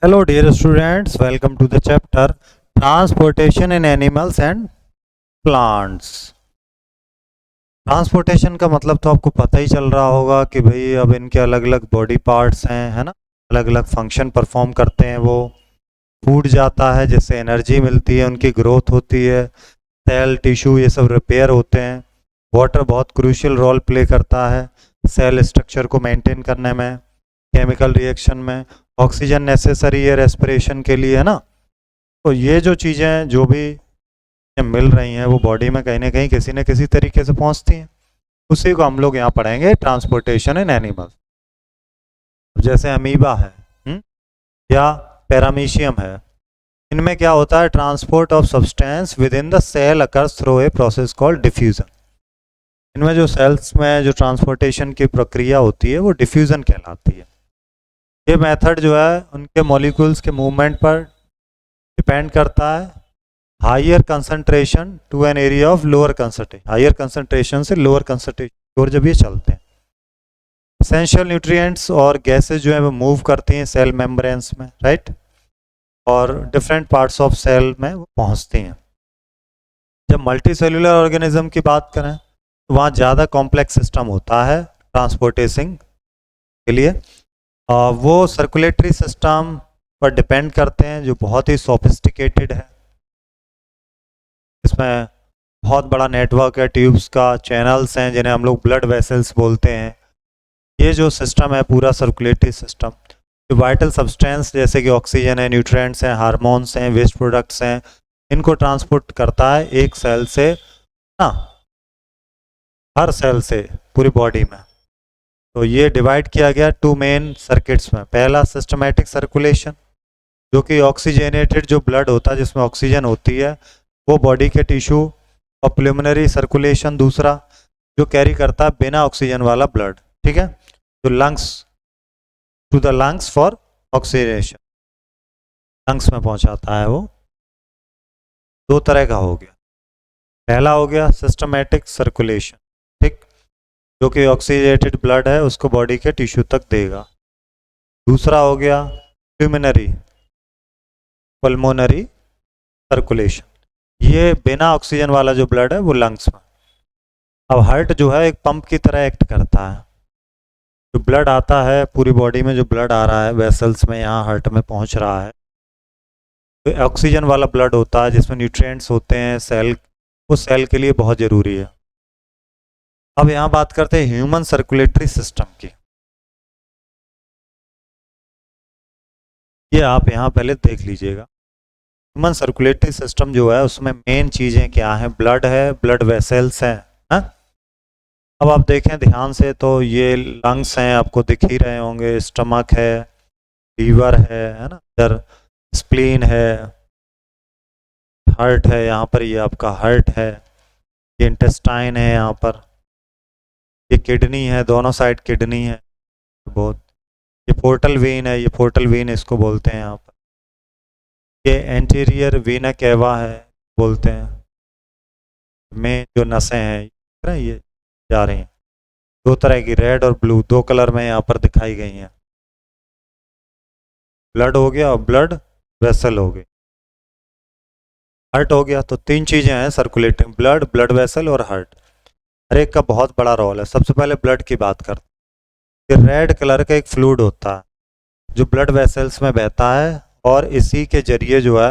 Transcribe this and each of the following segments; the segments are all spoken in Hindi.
Hello dear students, welcome to the chapter Transportation in Animals and Plants। Transportation का मतलब तो आपको पता ही चल रहा होगा कि भाई अब इनके अलग अलग बॉडी पार्ट्स हैं, है ना। अलग अलग फंक्शन परफॉर्म करते हैं। वो फूड जाता है जिससे एनर्जी मिलती है, उनकी ग्रोथ होती है, सेल टिश्यू ये सब रिपेयर होते हैं। वाटर बहुत क्रूशियल रोल प्ले करता है सेल स्ट्रक्चर को मेंटेन करने में, केमिकल रिएक्शन में। ऑक्सीजन नेसेसरी है रेस्पिरेशन के लिए, है ना। तो ये जो चीज़ें जो भी मिल रही हैं वो बॉडी में कहीं ना कहीं किसी न किसी तरीके से पहुंचती हैं। उसी को हम लोग यहाँ पढ़ेंगे ट्रांसपोर्टेशन इन एनिमल्स। जैसे अमीबा है, या पैरामीशियम है। इनमें क्या होता है, transport of substance within the cell occurs through a process called diffusion. इनमें जो सेल्स में जो ट्रांसपोर्टेशन की प्रक्रिया होती है वो डिफ्यूजन कहलाती है। ये मेथड जो है उनके मॉलिक्यूल्स के मूवमेंट पर डिपेंड करता है। Higher concentration to an area of lower concentration, higher concentration से लोअर कंसंट्रेशन और जब ये चलते हैं, एसेंशियल न्यूट्रिएंट्स और गैसेस जो है वो मूव करती हैं सेल मेम्ब्रेन्स में, राइट, और डिफरेंट पार्ट्स ऑफ सेल में वो पहुंचती हैं। जब मल्टी सेलुलर ऑर्गेनिज्म की बात करें तो वहाँ ज़्यादा कॉम्प्लेक्स सिस्टम होता है ट्रांसपोर्टेशन के लिए। वो सर्कुलेटरी सिस्टम पर डिपेंड करते हैं जो बहुत ही सोफिस्टिकेटेड है। इसमें बहुत बड़ा नेटवर्क है ट्यूब्स का, चैनल्स हैं जिन्हें हम लोग ब्लड वेसल्स बोलते हैं। ये जो सिस्टम है पूरा सर्कुलेटरी सिस्टम, जो वाइटल सब्सटेंस जैसे कि ऑक्सीजन है, न्यूट्रिएंट्स हैं, हार्मोन्स हैं, वेस्ट प्रोडक्ट्स हैं, इनको ट्रांसपोर्ट करता है एक सेल से ना, हर सेल से पूरी बॉडी में। तो ये डिवाइड किया गया टू मेन सर्किट्स में। पहला सिस्टमैटिक सर्कुलेशन, जो कि ऑक्सीजनेटेड जो ब्लड होता है जिसमें ऑक्सीजन होती है वो बॉडी के टिश्यू, और प्लुमिनरी सर्कुलेशन दूसरा जो कैरी करता है बिना ऑक्सीजन वाला ब्लड, ठीक है, जो lungs to the lungs for oxygenation, lungs में पहुंचाता है वो। दो तरह का हो गया। पहला हो गया सिस्टमैटिक सर्कुलेशन, ठीक, जो कि ऑक्सीजनेटेड ब्लड है उसको बॉडी के टिश्यू तक देगा। दूसरा हो गया प्लुमिनरी पल्मोनरी सर्कुलेशन, ये बिना ऑक्सीजन वाला जो ब्लड है वो लंग्स में। अब हार्ट जो है एक पंप की तरह एक्ट करता है। जो ब्लड आता है पूरी बॉडी में, जो ब्लड आ रहा है वेसल्स में, यहाँ हार्ट में पहुँच रहा है, तो ऑक्सीजन वाला ब्लड होता है जिसमें न्यूट्रिएंट्स होते हैं, सेल, वो सेल के लिए बहुत ज़रूरी है। अब यहाँ बात करते हैं ह्यूमन सर्कुलेटरी सिस्टम की। ये आप यहाँ पहले देख लीजिएगा। ह्यूमन सर्कुलेटरी सिस्टम जो है उसमें मेन चीज़ें क्या हैं, ब्लड है, ब्लड वेसल्स हैं, हाँ? अब आप देखें ध्यान से तो ये लंग्स हैं, आपको दिख ही रहे होंगे, स्टमक है, लीवर है ना, इधर स्प्लीन है, हार्ट है यहाँ पर, ये आपका हार्ट है, ये इंटेस्टाइन है यहाँ पर, ये किडनी है, दोनों साइड किडनी है बहुत, ये पोर्टल वेन है, ये पोर्टल वेन इसको बोलते हैं यहाँ पर, ये एंटीरियर वीना केवा है बोलते हैं, में जो नसें हैं ये जा रही हैं, दो तरह की, रेड और ब्लू, दो कलर में यहाँ पर दिखाई गई हैं। ब्लड हो गया और ब्लड वेसल हो गई, हार्ट हो गया। तो तीन चीज़ें हैं सर्कुलेटिंग, ब्लड, ब्लड वेसल और हार्ट। हर एक का बहुत बड़ा रोल है। सबसे पहले ब्लड की बात करते हैं। रेड कलर का एक फ्लूइड होता है जो ब्लड वेसल्स में बहता है और इसी के जरिए जो है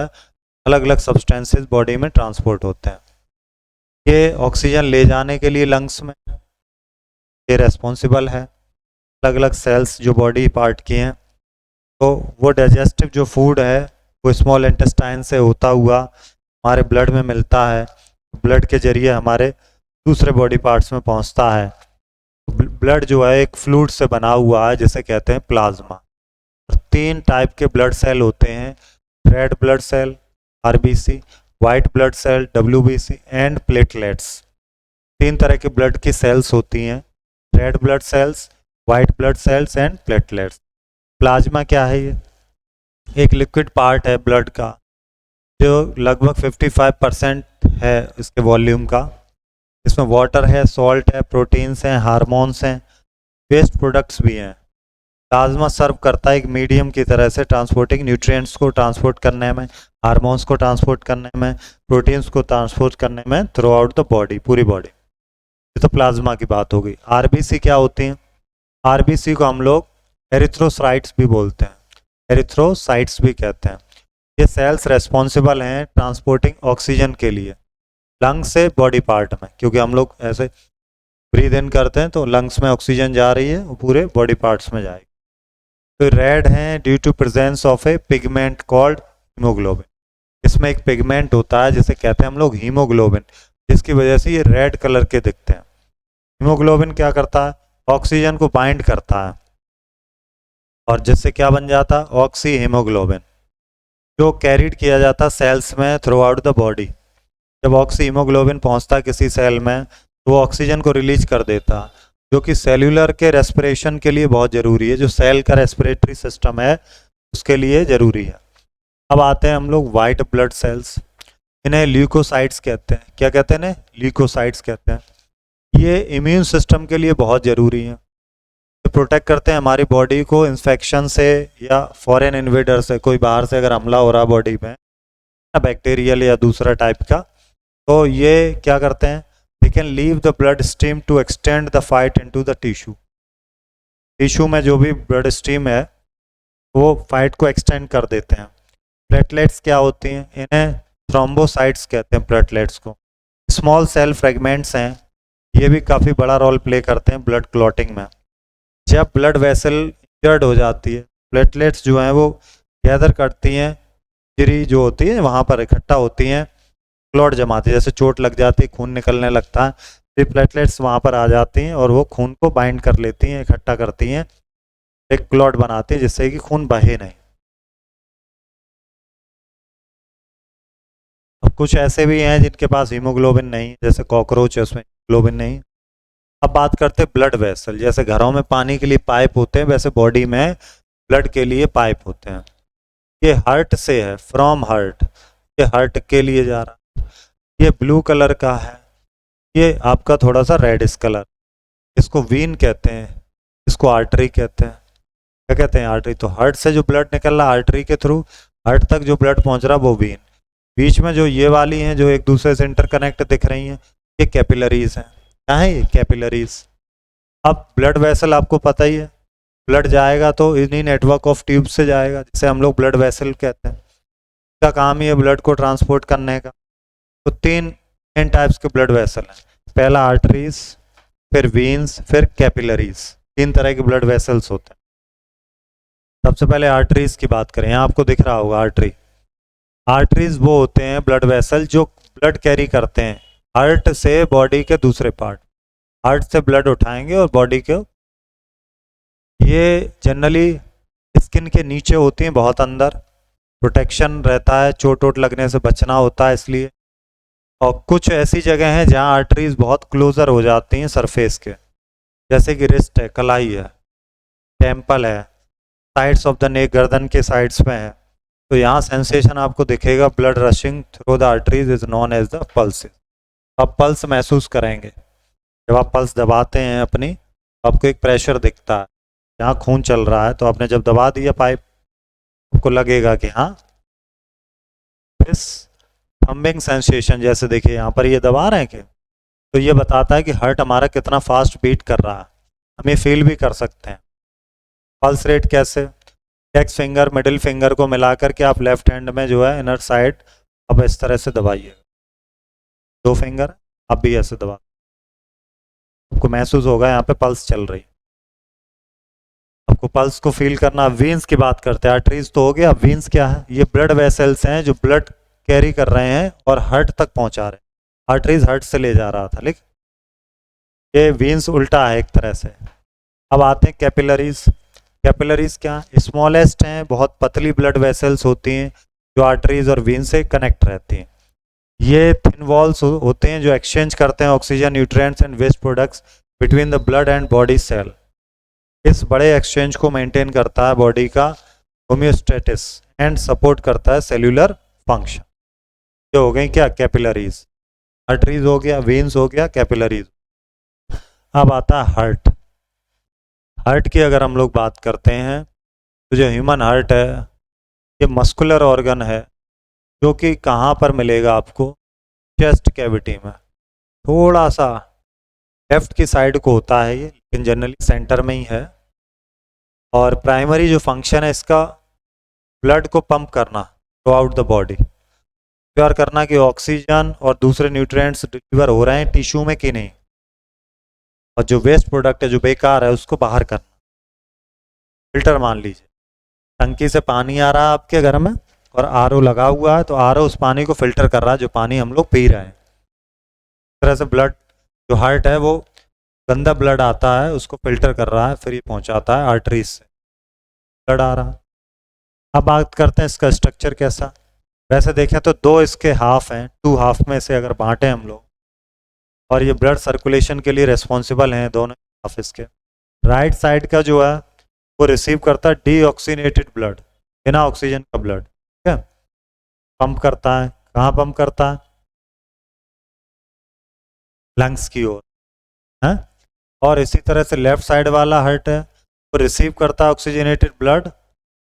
अलग अलग सब्सटेंसेस बॉडी में ट्रांसपोर्ट होते हैं। ये ऑक्सीजन ले जाने के लिए लंग्स में ये रेस्पॉन्सिबल है। अलग अलग सेल्स जो बॉडी पार्ट की हैं, तो वो डाइजेस्टिव जो फूड है वो स्मॉल इंटेस्टाइन से होता हुआ हमारे ब्लड में मिलता है, ब्लड के जरिए हमारे दूसरे बॉडी पार्ट्स में पहुंचता है। ब्लड जो है एक फ्लूइड से बना हुआ है जिसे कहते हैं प्लाज्मा। तीन टाइप के ब्लड सेल होते हैं, red blood cell RBC, white blood cell WBC and platelets. तीन तरह के ब्लड की सेल्स होती हैं, red blood cells, white blood cells and platelets. Plasma क्या है, ये एक लिक्विड पार्ट है ब्लड का जो लगभग 55% है इसके वॉल्यूम का। इसमें वाटर है, सॉल्ट है, प्रोटीन्स हैं, हार्मोन्स हैं, वेस्ट प्रोडक्ट्स भी हैं। प्लाज्मा सर्व करता है एक मीडियम की तरह से, ट्रांसपोर्टिंग न्यूट्रिएंट्स को ट्रांसपोर्ट करने में, हार्मोन्स को ट्रांसपोर्ट करने में, प्रोटीन्स को ट्रांसपोर्ट करने में थ्रू आउट द बॉडी, पूरी बॉडी। ये तो प्लाज्मा की बात हो गई। आरबीसी क्या होती हैं? आरबीसी को हम लोग एरिथ्रोसाइट्स भी बोलते हैं, एरिथ्रोसाइट्स भी कहते हैं। ये सेल्स रेस्पॉन्सिबल हैं ट्रांसपोर्टिंग ऑक्सीजन के लिए लंग्स से बॉडी पार्ट में, क्योंकि हम लोग ऐसे ब्रीद इन करते हैं तो लंग्स में ऑक्सीजन जा रही है, वो पूरे बॉडी पार्ट्स में जाएगी। तो रेड हैं due to presence of a pigment called haemoglobin. इसमें एक पिगमेंट होता है जिसे कहते हैं हम लोग हीमोग्लोबिन, जिसकी वजह से ये रेड कलर के दिखते हैं। हीमोग्लोबिन क्या करता है? ऑक्सीजन को बाइंड करता है और जिससे क्या बन जाता है? ऑक्सी हीमोग्लोबिन, जो कैरीड किया जाता सेल्स में थ्रू आउट द बॉडी। जब ऑक्सी हीमोग्लोबिन पहुंचता किसी सेल में तो वो ऑक्सीजन को रिलीज कर देता, जो कि सेल्यूलर के रेस्पिरेशन के लिए बहुत ज़रूरी है। जो सेल का रेस्पिरेटरी सिस्टम है उसके लिए ज़रूरी है। अब आते हैं हम लोग वाइट ब्लड सेल्स, इन्हें ल्यूकोसाइट्स कहते हैं। क्या कहते हैं इन्हें? ल्यूकोसाइट्स कहते हैं। ये इम्यून सिस्टम के लिए बहुत ज़रूरी है, ये प्रोटेक्ट करते हैं हमारी बॉडी को इन्फेक्शन से या फॉरेन इन्वेडर से। कोई बाहर से अगर हमला हो रहा है बॉडी में, बैक्टीरियल या दूसरा टाइप का, तो ये क्या करते हैं? They can leave the blood stream to extend the fight into the tissue. Tissue में जो भी ब्लड स्ट्रीम है वो फाइट को एक्सटेंड कर देते हैं। प्लेटलेट्स क्या होती हैं? इन्हें थ्रोम्बोसाइट्स कहते हैं प्लेटलेट्स को। स्मॉल सेल फ्रेगमेंट्स हैं, ये भी काफ़ी बड़ा रोल प्ले करते हैं ब्लड क्लॉटिंग में। जब ब्लड वेसल इंजर्ड हो जाती है, प्लेटलेट्स जो हैं वो गैदर करती हैं, इंजरी जो होती है वहाँ पर इकट्ठा होती हैं, क्लॉट जमाती है। जैसे चोट लग जाती है, खून निकलने लगता है, तो प्लेटलेट्स वहाँ पर आ जाती हैं और वो खून को बाइंड कर लेती हैं, इकट्ठा करती हैं, एक क्लॉट बनाती है जिससे कि खून बहे नहीं। अब कुछ ऐसे भी हैं जिनके पास हीमोग्लोबिन नहीं, जैसे कॉकरोच है उसमें हीमोग्लोबिन नहीं। अब बात करते हैं ब्लड वेसल। जैसे घरों में पानी के लिए पाइप होते हैं, वैसे बॉडी में ब्लड के लिए पाइप होते हैं। ये हार्ट से है, फ्रॉम हार्ट, ये हार्ट के लिए जा रहा है। ये ब्लू कलर का है, ये आपका थोड़ा सा रेडिश कलर, इसको वीन कहते हैं, इसको आर्टरी कहते हैं। क्या कहते हैं? आर्टरी। तो हार्ट से जो ब्लड निकल रहा है आर्टरी के थ्रू, हार्ट तक जो ब्लड पहुंच रहा है वो वीन। बीच में जो ये वाली हैं जो एक दूसरे से इंटरकनेक्ट दिख रही हैं, ये कैपिलरीज हैं। क्या है ये? कैपिलरीज। अब ब्लड वेसल आपको पता ही है, ब्लड जाएगा तो इन्हीं नेटवर्क ऑफ ट्यूब से जाएगा, जिसे हम लोग ब्लड वेसल कहते हैं। इसका काम ही है ब्लड को ट्रांसपोर्ट करने का। तो तीन टाइप्स के ब्लड वेसल हैं, पहला आर्टरीज, फिर वीन्स, फिर कैपिलरीज। तीन तरह के ब्लड वेसल्स होते हैं। सबसे पहले आर्टरीज की बात करें, यहाँ आपको दिख रहा होगा आर्टरी। आर्टरीज वो होते हैं ब्लड वेसल जो ब्लड कैरी करते हैं हार्ट से बॉडी के दूसरे पार्ट। हार्ट से ब्लड उठाएंगे और बॉडी के, ये जनरली स्किन के नीचे होती हैं, बहुत अंदर, प्रोटेक्शन रहता है, चोट वोट लगने से बचना होता है इसलिए। और कुछ ऐसी जगह हैं जहाँ आर्टरीज बहुत क्लोजर हो जाती हैं सरफेस के, जैसे कि रिस्ट है, कलाई है, टेम्पल है, साइड्स ऑफ द नेक, गर्दन के साइड्स में है। तो यहाँ सेंसेशन आपको दिखेगा, blood rushing through the arteries is known as the pulses. आप पल्स महसूस करेंगे जब आप पल्स दबाते हैं अपनी, आपको एक प्रेशर दिखता है, जहाँ खून चल रहा है। तो आपने जब दबा दिया पाइप, आपको लगेगा कि हाँ, इस थम्बिंग सेंसेशन, जैसे देखिए यहाँ पर ये दबा रहे हैं कि, तो ये बताता है कि हार्ट हमारा कितना फास्ट बीट कर रहा है, हम ये फील भी कर सकते हैं। पल्स रेट कैसे? इंडेक्स फिंगर मिडिल फिंगर को मिला करके आप लेफ्ट हैंड में जो है इनर साइड अब इस तरह से दबाइए, दो फिंगर आप भी ऐसे दबा, आपको महसूस होगा यहाँ पे पल्स चल रही। आपको पल्स को फील करना। वीन्स की बात करते हैं, आर्टरीज तो हो गया, वीन्स क्या है? ये ब्लड वेसल्स हैं जो ब्लड कैरी कर रहे हैं और हार्ट तक पहुंचा रहे हैं। आर्टरीज हार्ट से ले जा रहा था, लेकिन ये वीन्स उल्टा है एक तरह से। अब आते हैं कैपिलरीज। कैपिलरीज क्या? स्मॉलेस्ट हैं, बहुत पतली ब्लड वेसल्स होती हैं जो आर्टरीज और वीन से कनेक्ट रहती हैं। ये थिन वॉल्स होते हैं जो एक्सचेंज करते हैं oxygen, nutrients and waste products between the blood and body cell. इस बड़े एक्सचेंज को मेंटेन करता है बॉडी का होम्योस्टेटिस एंड सपोर्ट करता है सेल्यूलर फंक्शन। ये हो गई क्या? कैपिलरीज। आर्टरीज हो गया, वेन्स हो गया, कैपिलरीज। अब आता है हार्ट। हार्ट की अगर हम लोग बात करते हैं तो जो ह्यूमन हार्ट है ये मस्कुलर ऑर्गन है, जो कि कहाँ पर मिलेगा आपको, चेस्ट कैविटी में, थोड़ा सा लेफ्ट की साइड को होता है ये, लेकिन जनरली सेंटर में ही है। और प्राइमरी जो फंक्शन है इसका ब्लड को पंप करना through out the body, sure करना कि ऑक्सीजन और दूसरे न्यूट्रिएंट्स डिलीवर हो रहे हैं टिश्यू में कि नहीं, और जो वेस्ट प्रोडक्ट है जो बेकार है उसको बाहर करना। फिल्टर मान लीजिए टंकी से पानी आ रहा है आपके घर में और आरओ लगा हुआ है, तो आरओ उस पानी को फिल्टर कर रहा है जो पानी हम लोग पी रहे हैं। इस तरह से ब्लड जो हार्ट है वो गंदा ब्लड आता है उसको फिल्टर कर रहा है, फिर ये पहुंचाता है आर्टरीज से, ब्लड आ रहा है। अब बात करते हैं इसका स्ट्रक्चर कैसा। वैसे देखें तो दो इसके हाफ हैं, टू हाफ में से अगर बांटें हम लोग, और ये ब्लड सर्कुलेशन के लिए रिस्पॉन्सिबल हैं दोनों हाफ इसके। राइट साइड का जो है वो रिसीव करता है डीऑक्सीनेटेड ब्लड, बिना ऑक्सीजन का ब्लड, ठीक है, पंप करता है। कहाँ पंप करता है? लंग्स की ओर है। और इसी तरह से लेफ्ट साइड वाला हार्ट है वो रिसीव करता है ऑक्सीजनेटेड ब्लड,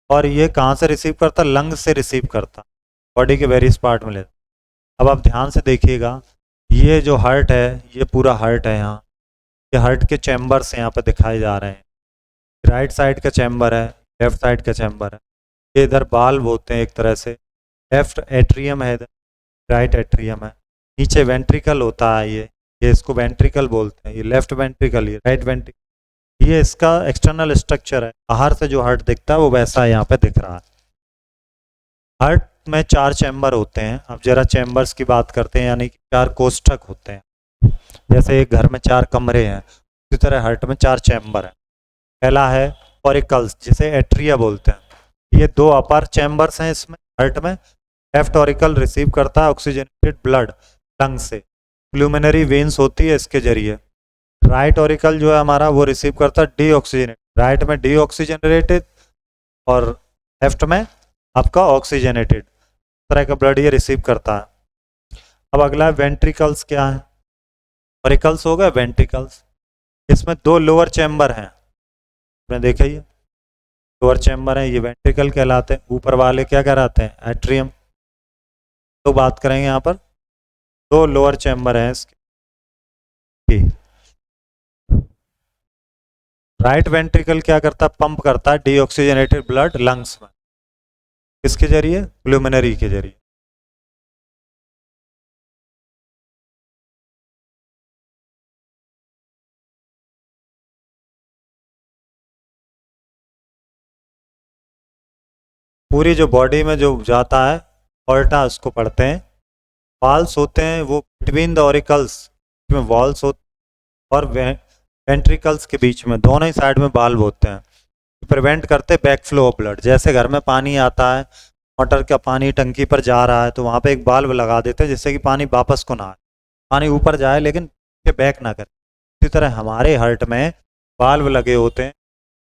और ये कहाँ से रिसीव करता है? लंग से रिसीव करता, बॉडी के वेरियस पार्ट में लेता। अब आप ध्यान से देखिएगा, ये जो हार्ट है ये पूरा हार्ट है, यहाँ ये हार्ट के चैम्बर्स यहाँ पे दिखाए जा रहे हैं। राइट साइड का चैम्बर है, लेफ्ट साइड का चैम्बर है। ये इधर बाल्व होते हैं एक तरह से, लेफ्ट एट्रियम है इधर, राइट एट्रियम है। नीचे वेंट्रिकल होता है, ये इसको वेंट्रिकल बोलते हैं, ये लेफ्ट वेंट्रिकल, ये राइट वेंट्रिकल। ये इसका एक्सटर्नल स्ट्रक्चर है, बाहर से जो हार्ट दिखता है वो वैसा यहाँ पे दिख रहा है। हार्ट में 4 चैम्बर होते हैं। अब जरा चैम्बर्स की बात करते हैं, यानी कि 4 कोष्ठक होते हैं। जैसे एक घर में 4 कमरे हैं, उसी तरह हार्ट में 4 चैम्बर हैं। पहला है ऑरिकल्स, जिसे एट्रिया बोलते हैं। ये 2 अपर चैम्बर्स हैं इसमें हार्ट में। लेफ्ट ऑरिकल रिसीव करता है ऑक्सीजनेटेड ब्लड लंग से, प्लूमिनरी वेन्स होती है इसके जरिए। राइट ऑरिकल जो है हमारा वो रिसीव करता है डीऑक्सीजनेटेड, राइट में डीऑक्सीजनेटेड और लेफ्ट में आपका ऑक्सीजनेटेड, तरह का ब्लड ये रिसीव करता है। अब अगला है वेंट्रिकल्स। क्या है? ऑरिकल्स हो गए, वेंट्रिकल्स। इसमें 2 लोअर चैम्बर हैं, आपने देखा ही है, लोअर चैम्बर है, ये वेंट्रिकल कहलाते हैं। ऊपर वाले क्या कहलाते हैं? एट्रियम। तो बात करेंगे यहाँ पर 2 लोअर चैम्बर हैं इसके। राइट वेंट्रिकल क्या करता है? पंप करता है डीऑक्सीजनेटेड ब्लड लंग्स में, किसके जरिए? प्लूमिनरी के जरिए। पूरी जो बॉडी में जो जाता है ऑर्टा उसको पढ़ते हैं। वाल्स होते हैं वो बिटवीन द ऑरिकल्स में, वॉल्स होते और वेंट्रिकल्स के बीच में, दोनों ही साइड में बाल्व होते हैं, प्रिवेंट करते बैक फ्लो ऑफ ब्लड। जैसे घर में पानी आता है, मोटर का पानी टंकी पर जा रहा है, तो वहाँ पे एक बाल्व लगा देते हैं जिससे कि पानी वापस को ना आए, पानी ऊपर जाए लेकिन बैक ना करे। इसी तरह हमारे हार्ट में बाल्व लगे होते हैं,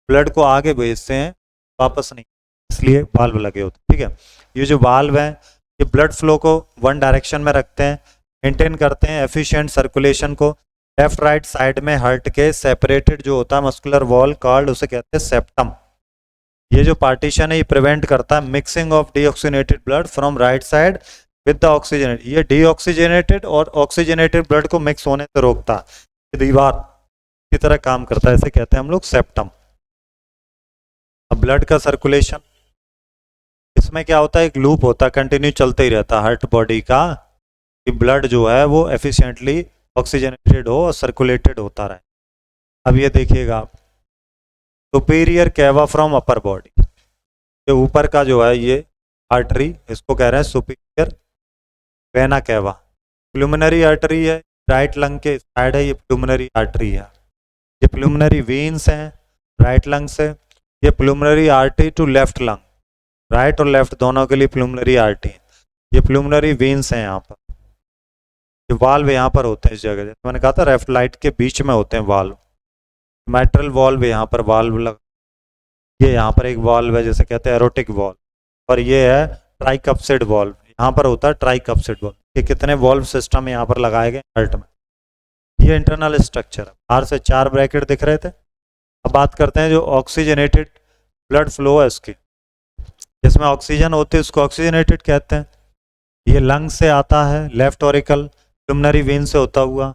ब्लड को आगे भेजते हैं, वापस नहीं, इसलिए बाल्व लगे होते हैं, ठीक है। ये जो बाल्व हैं ये ब्लड फ्लो को वन डायरेक्शन में रखते हैं, मेंटेन करते हैं एफिशिएंट सर्कुलेशन को। लेफ्ट राइट साइड में हार्ट के सेपरेटेड जो होता है मस्कुलर वॉल कॉल्ड, उसे कहते हैं सेप्टम। ये जो पार्टीशन है ये प्रिवेंट करता है mixing of deoxygenated blood from right side with the oxygenated. ये डीऑक्सीजनेटेड और ऑक्सीजनेटेड ब्लड को मिक्स होने से रोकता है, ये दीवार की तरह काम करता है, इसे कहते हैं हम लोग सेप्टम। अब ब्लड का सर्कुलेशन, इसमें क्या होता है? एक लूप होता है, कंटिन्यू चलते ही रहता है हार्ट बॉडी का, कि ब्लड जो है वो एफिशिएंटली ऑक्सीजनेटेड हो और सर्कुलेटेड होता रहे। अब ये देखिएगा आप, superior cava from upper body, ये ऊपर का जो है ये आर्टरी, इसको कह रहे हैं superior vena cava. Pulmonary artery है, राइट लंग के साइड है, ये प्लूमिनरी आर्टरी है। ये प्लूमिनरी वेन्स हैं राइट लंग से, ये pulmonary artery to left lung, right और लेफ्ट दोनों के लिए प्लूमिनरी आर्टरी। ये प्लूमिनरी वेन्स हैं यहाँ पर। ये वाल्व यहाँ पर होते हैं इस जगह, जैसे मैंने कहा था लेफ्ट लाइट के बीच में होते हैं वाल्व। मैट्रल वॉल्व यहाँ पर वाल्व लग, ये यहाँ पर एक वॉल्व है जैसे कहते हैं एरोटिक वॉल्व, और ये है ट्राइकप्सिड वॉल्व, यहाँ पर होता है ट्राइकप्सिड वॉल्व। ये कितने वॉल्व सिस्टम यहाँ पर लगाए गए हार्ट में। ये इंटरनल स्ट्रक्चर है। बाहर से 4 ब्रैकेट दिख रहे थे, अब बात करते हैं जो ऑक्सीजनेटेड ब्लड फ्लो है उसकी, जिसमें ऑक्सीजन होती है उसको ऑक्सीजनेटेड कहते हैं। ये लंग से आता है, लेफ्ट ऑरिकल प्लुमनरी वेन से होता हुआ,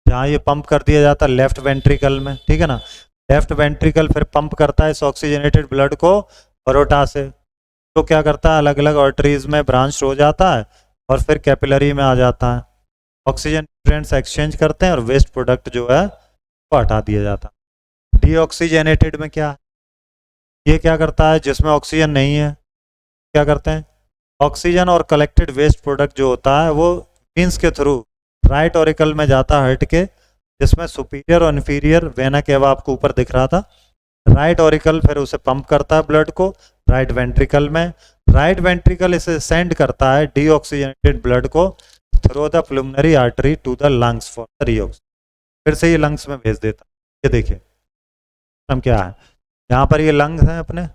जहाँ ये पंप कर दिया जाता है लेफ्ट वेंट्रिकल में, ठीक है ना। लेफ्ट वेंट्रिकल फिर पंप करता है इस ऑक्सीजनेटेड ब्लड को अरोटा से, तो क्या करता है अलग अलग आर्टरीज में ब्रांच हो जाता है और फिर कैपिलरी में आ जाता है। ऑक्सीजन न्यूट्रिएंट्स एक्सचेंज करते हैं और वेस्ट प्रोडक्ट जो है वो हटा दिया जाता है। डीऑक्सीजनेटेड में क्या है, ये क्या करता है जिसमें ऑक्सीजन नहीं है, क्या करते हैं ऑक्सीजन और कलेक्टेड वेस्ट प्रोडक्ट जो होता है वो मीन्स के थ्रू राइट ऑरिकल में जाता है हट के, जिसमें सुपीरियर और इन्फीरियर वेना केवा आपको ऊपर दिख रहा था। राइट ऑरिकल फिर उसे पंप करता है ब्लड को राइट वेंट्रिकल में, राइट वेंट्रिकल इसे सेंड करता है डीऑक्सीजनेटेड ब्लड को through the pulmonary artery to the lungs for the reoxygen, फिर से ये लंग्स में भेज देता है। ये देखिए हम क्या है, यहाँ पर ये लंग्स हैं अपने,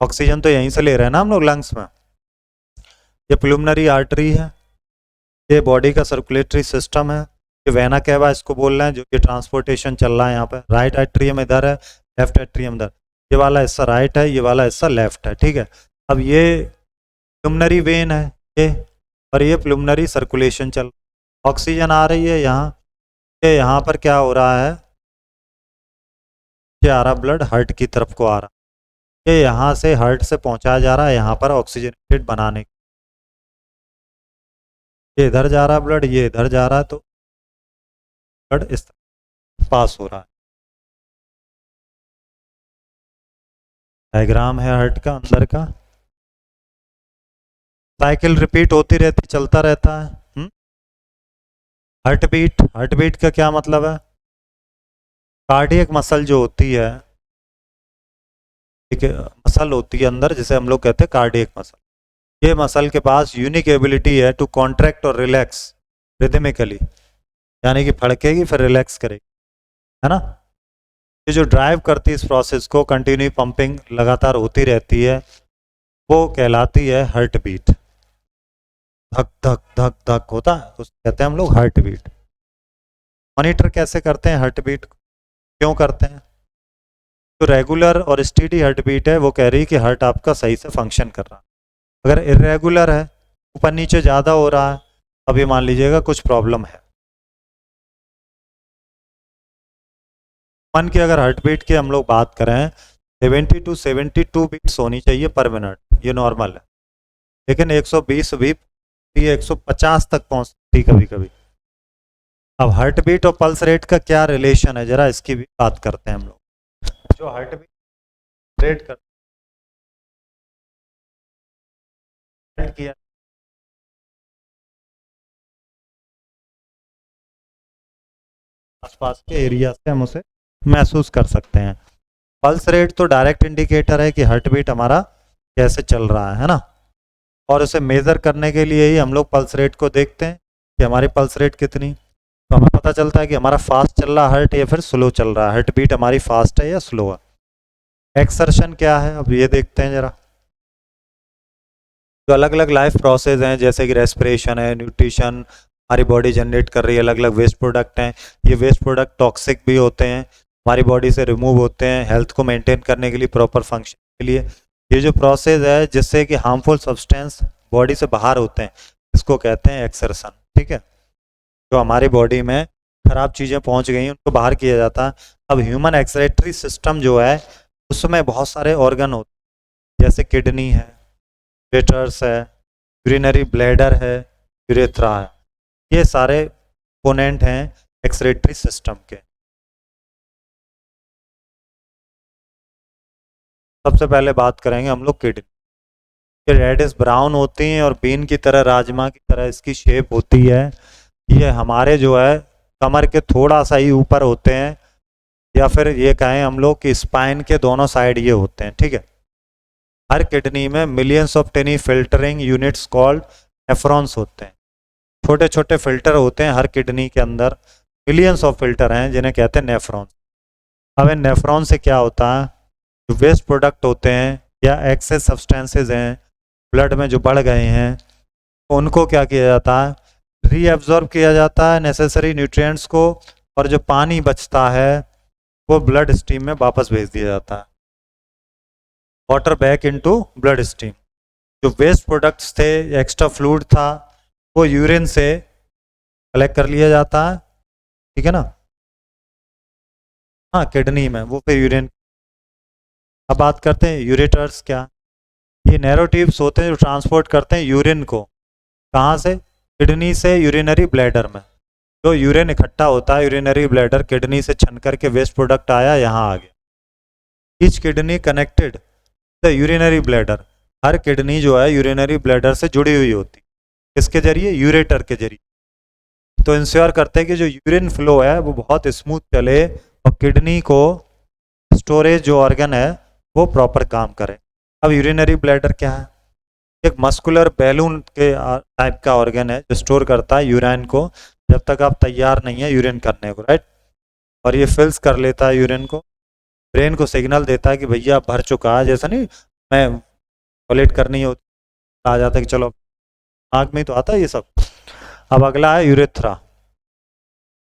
ऑक्सीजन तो यहीं से ले रहे हैं ना हम लोग लंग्स में। ये प्लुमनरी आर्टरी है, ये बॉडी का सर्कुलेटरी सिस्टम है, ये वेना केवा इसको बोल रहे हैं, जो ये ट्रांसपोर्टेशन चल रहा है यहाँ पे। राइट एट्रियम इधर है, लेफ्ट एट्रियम इधर, ये वाला हिस्सा राइट है, ये वाला हिस्सा लेफ्ट है, ठीक है। अब ये प्लुमनरी वेन है ये, और ये प्लुमनरी सर्कुलेशन चल, ऑक्सीजन आ रही है यहाँ, ये यहाँ पर क्या हो रहा है, ये आ रहा ब्लड हार्ट की तरफ को आ रहा, ये यहाँ से हार्ट से पहुँचाया जा रहा है यहाँ पर ऑक्सीजनेटेड बनाने, ये इधर जा रहा है ब्लड, ये इधर जा रहा है, तो ब्लड इस तरह पास हो रहा है। डायग्राम है हार्ट का अंदर का, साइकिल रिपीट होती रहती, चलता रहता है। हार्ट बीट, हार्ट बीट का क्या मतलब है, कार्डियक मसल जो होती है, ठीक है, मसल होती है अंदर जिसे हम लोग कहते हैं कार्डियक मसल, ये मसल के पास यूनिक एबिलिटी है टू कॉन्ट्रैक्ट और रिलैक्स रिदमिकली, यानी कि फड़केगी फिर रिलैक्स करेगी, है ना। ये जो ड्राइव करती है इस प्रोसेस को, कंटिन्यू पंपिंग लगातार होती रहती है, वो कहलाती है हार्ट बीट। धक धक धक धक होता है उसको कहते हैं हम लोग हार्ट बीट। मॉनिटर कैसे करते हैं हार्ट बीट, क्यों करते हैं, तो रेगुलर और स्टेडी हार्ट बीट है वो कह रही है कि हार्ट आपका सही से फंक्शन कर रहा है। अगर इरेगुलर है, ऊपर नीचे ज़्यादा हो रहा है, अब ये मान लीजिएगा कुछ प्रॉब्लम है। मन की अगर हार्ट बीट की हम लोग बात करें 70 to 72 बीट्स होनी चाहिए पर मिनट, ये नॉर्मल है, लेकिन 120 भी 150 तक पहुंचती कभी कभी। अब हार्ट बीट और पल्स रेट का क्या रिलेशन है, जरा इसकी भी बात करते हैं हम लोग। जो हार्ट बीट रेट कर किया आसपास के एरिया से हम उसे महसूस कर सकते हैं। पल्स रेट तो डायरेक्ट इंडिकेटर है कि हार्ट बीट हमारा कैसे चल रहा है ना, और उसे मेज़र करने के लिए ही हम लोग पल्स रेट को देखते हैं कि हमारी पल्स रेट कितनी, तो हमें पता चलता है कि हमारा फास्ट चल रहा है हार्ट या फिर स्लो चल रहा है, हार्ट बीट हमारी फास्ट है या स्लो है। एक्सर्शन क्या है, अब ये देखते हैं जरा। जो अलग अलग लाइफ प्रोसेस हैं, जैसे कि रेस्पिरेशन है, न्यूट्रिशन, हमारी बॉडी जनरेट कर रही है, अलग अलग वेस्ट प्रोडक्ट हैं, ये वेस्ट प्रोडक्ट टॉक्सिक भी होते हैं, हमारी बॉडी से रिमूव होते हैं हेल्थ को मेंटेन करने के लिए, प्रॉपर फंक्शन के लिए। ये जो प्रोसेस है जिससे कि हार्मफुल सब्सटेंस बॉडी से बाहर होते हैं, इसको कहते हैं एक्सर्शन, ठीक है। जो हमारी बॉडी में खराब चीज़ें पहुंच गई उनको बाहर किया जाता है। अब ह्यूमन एक्सक्रीटरी सिस्टम जो है उसमें बहुत सारे ऑर्गन होते हैं, जैसे किडनी है, यूरेटर्स है, यूरिनरी ब्लैडर है, यूरेथ्रा है, ये सारे कंपोनेंट हैं एक्सक्रीटरी सिस्टम के। सबसे पहले बात करेंगे हम लोग किडनी। ये रेडिश ब्राउन होती हैं और बीन की तरह, राजमा की तरह इसकी शेप होती है। ये हमारे जो है कमर के थोड़ा सा ही ऊपर होते हैं, या फिर ये कहें हम लोग कि स्पाइन के दोनों साइड ये होते हैं, ठीक है। हर किडनी में millions of tiny filtering units called nephrons होते हैं, छोटे छोटे फिल्टर होते हैं हर किडनी के अंदर, मिलियंस ऑफ फिल्टर हैं जिन्हें कहते हैं नेफ्रॉन्स। अब इन नेफ्रॉन से क्या होता है, जो वेस्ट प्रोडक्ट होते हैं या एक्सेस सब्सटेंसेज हैं ब्लड में जो बढ़ गए हैं, उनको क्या किया जाता है, रीअब्जॉर्ब किया जाता है नेसेसरी न्यूट्रिएंट्स को, और जो पानी बचता है वो ब्लड स्ट्रीम में वापस भेज दिया जाता है, water back into blood stream. जो वेस्ट प्रोडक्ट्स थे, एक्स्ट्रा फ्लूइड था, वो यूरिन से कलेक्ट कर लिया जाता है, ठीक है ना। हाँ, किडनी में वो फिर यूरिन। अब बात करते हैं यूरेटर्स क्या। ये नैरो ट्यूब्स होते हैं जो ट्रांसपोर्ट करते हैं यूरिन को, कहाँ से, किडनी से यूरिनरी ब्लैडर में। जो यूरिन इकट्ठा होता है यूरिनरी ब्लैडर, किडनी से छन करके वेस्ट प्रोडक्ट आया, यहाँ आ गया। Each kidney connected the urinary bladder, her kidney जो है यूरिनरी ब्लैडर से जुड़ी हुई होती, किसके जरिए, यूरेटर के जरिए। तो इंश्योर करते हैं कि जो यूरिन फ्लो है वो बहुत स्मूथ चले और किडनी को स्टोरेज जो ऑर्गन है वो प्रॉपर काम करे। अब यूरिनरी ब्लैडर क्या है, एक मस्कुलर बैलून के टाइप का ऑर्गन है जो स्टोर करता है यूरिन को जब तक आप तैयार नहीं है यूरिन करने को, राइट। और ये फिल्स कर लेता है यूरिन को, ब्रेन को सिग्नल देता है कि भैया भर चुका है, जैसा नहीं मैं टॉयलेट करनी होती आ जाता है कि चलो, आँख में ही तो आता है ये सब। अब अगला है यूरेथ्रा।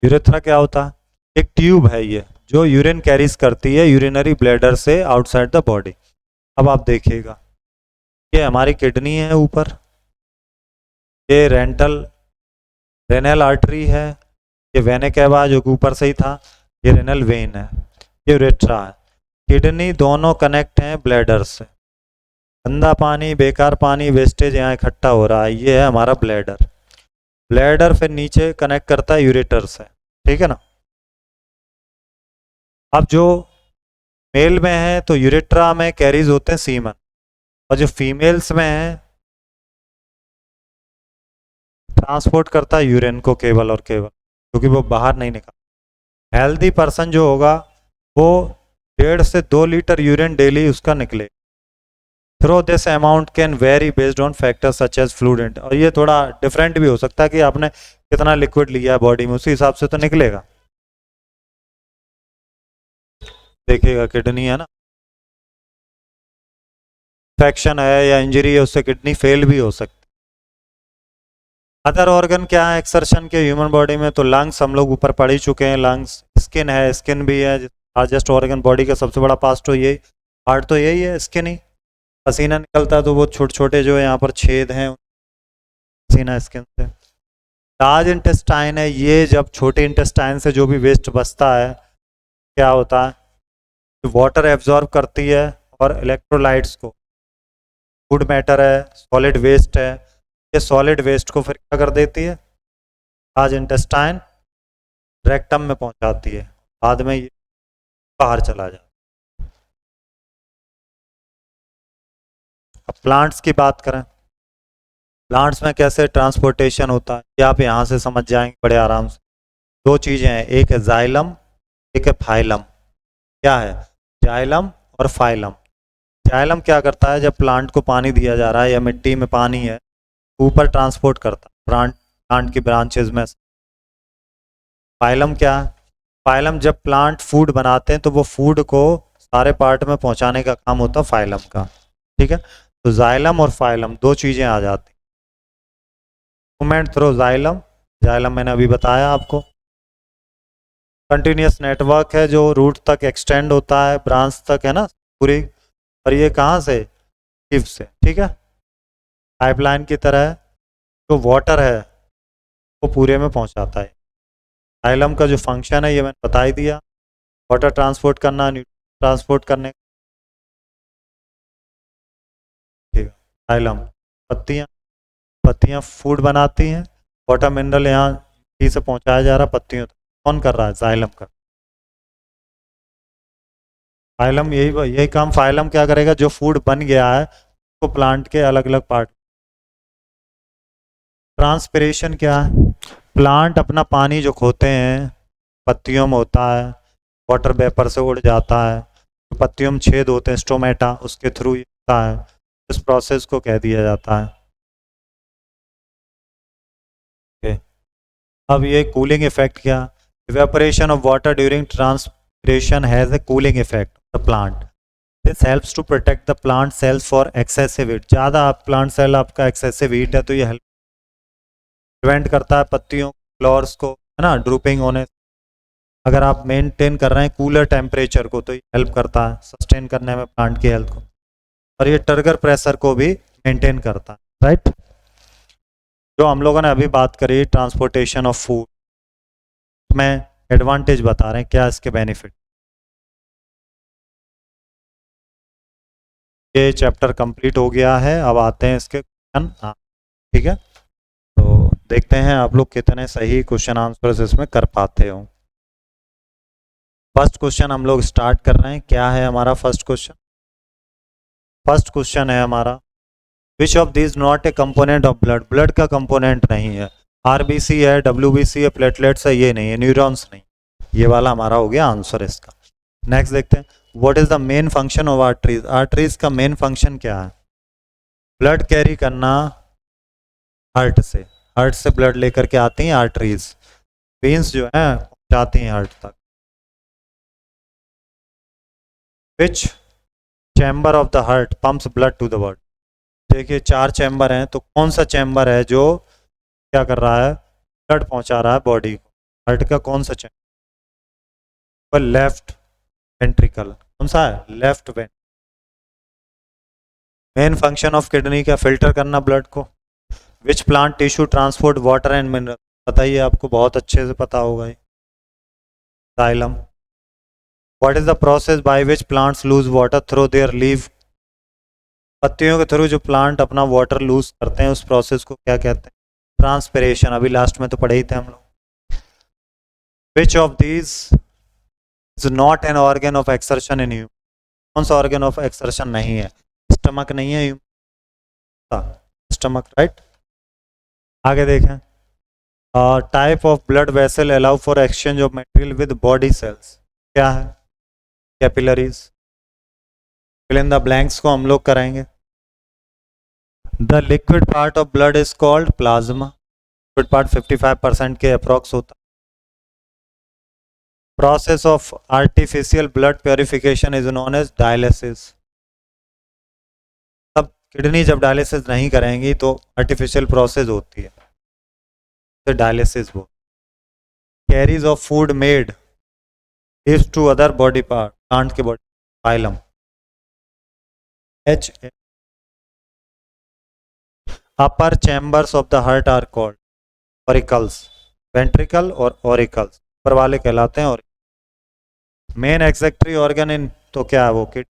यूरेथ्रा क्या होता है, एक ट्यूब है ये जो यूरिन कैरीज करती है यूरिनरी ब्लैडर से आउटसाइड द बॉडी। अब आप देखिएगा, ये हमारी किडनी है ऊपर, ये रेनल आर्टरी है, ये वेने कैवा जो ऊपर से ही था, ये रेनल वेन है, ये यूरेथ्रा है। किडनी दोनों कनेक्ट हैं ब्लैडर से, गंदा पानी, बेकार पानी, वेस्टेज यहाँ इकट्ठा हो रहा है, ये है हमारा ब्लैडर। ब्लैडर फिर नीचे कनेक्ट करता है यूरेटर से, ठीक है ना। अब जो मेल में है तो यूरेट्रा में कैरीज होते हैं सीमन, और जो फीमेल्स में है ट्रांसपोर्ट करता है यूरिन को केवल और केवल, क्योंकि वो बाहर नहीं निकल। हेल्दी पर्सन जो होगा वो 1.5 से 2 लीटर यूरिन डेली उसका निकले। Through this amount can vary based on factors such as fluid, और ये थोड़ा डिफरेंट भी हो सकता है कि आपने कितना लिक्विड लिया है बॉडी में, उसी हिसाब से तो निकलेगा। देखिएगा किडनी है ना, इन्फेक्शन है या इंजरी है उससे किडनी फेल भी हो सकती। अदर ऑर्गन क्या है एक्सर्शन के ह्यूमन बॉडी में, तो लंग्स हम लोग ऊपर पढ़ ही चुके हैं, लंग्स। स्किन है, स्किन भी है लार्जेस्ट ऑर्गन बॉडी का, सबसे बड़ा पार्ट तो यही, पार्ट तो यही है स्किन ही। पसीना निकलता है तो वो छोटे छोटे जो है यहाँ पर छेद हैं पसीना स्किन से। लार्ज इंटेस्टाइन है, ये जब छोटे इंटेस्टाइन से जो भी वेस्ट बचता है क्या होता है, वाटर एब्जॉर्ब करती है और इलेक्ट्रोलाइट्स को, फूड मैटर है, सॉलिड वेस्ट है, ये सॉलिड वेस्ट को फिर क्या कर देती है, लार्ज इंटेस्टाइन रेक्टम में पहुंचाती है, बाद में ये बाहर चला जाता है। अब प्लांट्स की बात करें, प्लांट्स में कैसे ट्रांसपोर्टेशन होता है ये आप यहाँ से समझ जाएंगे बड़े आराम से। 2 चीज़ें हैं, एक है जाइलम, एक है फाइलम। क्या है, जाइलम और फाइलम। जाइलम क्या करता है, जब प्लांट को पानी दिया जा रहा है या मिट्टी में पानी है, ऊपर ट्रांसपोर्ट करता है प्लांट की ब्रांचेज में। फाइलम क्या है, फाइलम जब प्लांट फूड बनाते हैं तो वो फूड को सारे पार्ट में पहुंचाने का काम होता है फाइलम का, ठीक है। तो जाइलम और फाइलम 2 चीज़ें आ जाती। मूवमेंट थ्रू जाइलम, जाइलम मैंने अभी बताया आपको। कंटिन्यूस नेटवर्क है जो रूट तक एक्सटेंड होता है, ब्रांच तक, है ना पूरी। और ये कहाँ से, टिप से, ठीक है, पाइपलाइन की तरह है। जो वाटर है वो पूरे में पहुंचाता है। जाइलम का जो फंक्शन है ये मैंने बता ही दिया, वाटर ट्रांसपोर्ट करना, न्यूट्रिएंट ट्रांसपोर्ट करने। ठीक है, जाइलम पत्तियाँ, पत्तियाँ फूड बनाती हैं, वाटर मिनरल यहाँ मिट्टी से पहुंचाया जा रहा है पत्तियों तक, कौन कर रहा है, जाइलम का। फाइलम यही काम, फाइलम क्या करेगा, जो फूड बन गया है उसको प्लांट के अलग अलग पार्ट। ट्रांसपिरेशन क्या है, प्लांट अपना पानी जो खोते हैं पत्तियों में होता है, वाटर वेपर से उड़ जाता है, तो पत्तियों में छेद होते हैं स्टोमेटा, उसके थ्रू ये होता है, इस प्रोसेस को कह दिया जाता है। ओके, अब ये कूलिंग इफेक्ट क्या, evaporation of water during transpiration has a cooling effect the plant, this helps to protect the plant cells for excessive heat. ज़्यादा प्लांट सेल आपका एक्सेसिव हीट है तो ये हेल्प प्रिवेंट करता है पत्तियों फ्लावर्स को, है ना, ड्रूपिंग होने। अगर आप मेंटेन कर रहे हैं कूलर टेम्परेचर को तो ये हेल्प करता है सस्टेन करने में प्लांट की हेल्थ को, और ये टर्गर प्रेशर को भी मेंटेन करता है, राइट। जो हम लोगों ने अभी बात करी ट्रांसपोर्टेशन ऑफ फूड में एडवांटेज बता रहे हैं, क्या इसके बेनिफिट। ये चैप्टर कंप्लीट हो गया है, अब आते हैं इसके क्वेश्चन। हाँ ठीक है, तो देखते हैं आप लोग कितने सही क्वेश्चन आंसर्स इसमें कर पाते हो। फर्स्ट क्वेश्चन हम लोग स्टार्ट कर रहे हैं। क्या है हमारा फर्स्ट क्वेश्चन? फर्स्ट क्वेश्चन है हमारा, which of this not a component of blood. Blood का कंपोनेंट नहीं है, आरबीसी है, डब्ल्यूबीसी है, प्लेटलेट्स है, ये नहीं है, न्यूरॉन्स नहीं। ये वाला हमारा हो गया आंसर इसका। नेक्स्ट देखते हैं, what is the main function of arteries. Arteries का मेन फंक्शन क्या है? ब्लड कैरी करना हार्ट से, हार्ट से ब्लड लेकर के आती हैं आर्टरीज, वेन्स जो है जाती हैं हार्ट तक। Which chamber of the heart pumps blood to the body. देखिए 4 चैम्बर हैं, तो कौन सा चैम्बर है जो क्या कर रहा है, ब्लड पहुंचा रहा है बॉडी को। हार्ट का कौन सा चैम्बर? Left ventricle. कौन सा है? Left ventricle. Main function of kidney का फिल्टर करना ब्लड को। Which plant tissue transport water and mineral. बताइए, आपको बहुत अच्छे से पता होगा ये। Xylem. What is the process by which plants lose water through their leave. पत्तियों के थ्रू जो प्लांट अपना वाटर लूज करते हैं उस प्रोसेस को क्या कहते हैं? ट्रांसपिरेशन। अभी लास्ट में तो पढ़े ही थे हम लोग। Which of these is not an organ of exertion in human. कौन सा ऑर्गन ऑफ एक्सर्शन नहीं है? स्टमक नहीं है, स्टमक, राइट। आगे देखें, type of blood vessel allow for exchange of material with body cells. क्या है? Capillaries. Fill in the blanks को हम लोग कराएंगे। The liquid part of blood is called plasma. Liquid part 55% के अप्रॉक्स होता है। Process of artificial blood purification is known as dialysis. तब किडनी जब डायलिसिस नहीं करेंगी तो आर्टिफिशियल प्रोसेस होती है, तो डायलिसिस वो। Carries of food made is to other body part, plant के body, phylum. Each upper chambers of the heart are called auricles. Ventricle और ऑरिकल्स ऊपर वाले कहलाते हैं। और मेन एक्सेक्टरी ऑर्गन इन, तो क्या है वो? किड।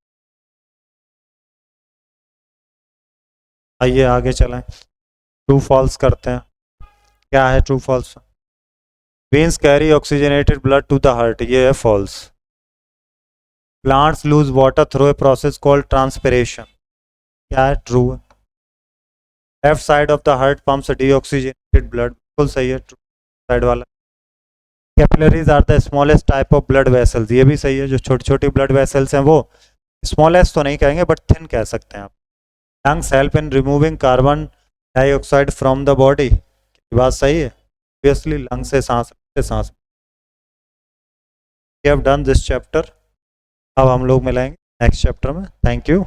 आइए आगे चलें, ट्रू फॉल्स करते हैं। क्या है true false? Veins carry oxygenated blood to the heart, ये है false. Plants lose water through a process called transpiration, क्या है? ट्रू है। Left side of the heart pumps deoxygenated blood, बिल्कुल सही है, ट्रू साइड वाला। Capillaries are the smallest type of blood vessels, ये भी सही है। जो छोटी छोटी ब्लड वेसल्स हैं वो, स्मॉलेस्ट तो नहीं कहेंगे बट थिन कह सकते हैं आप। Lungs help in removing carbon dioxide from the body, बात सही है। ऑब्वियसली लंग से सांस we have done this chapter. अब हम लोग मिलेंगे नेक्स्ट चैप्टर में। Thank you.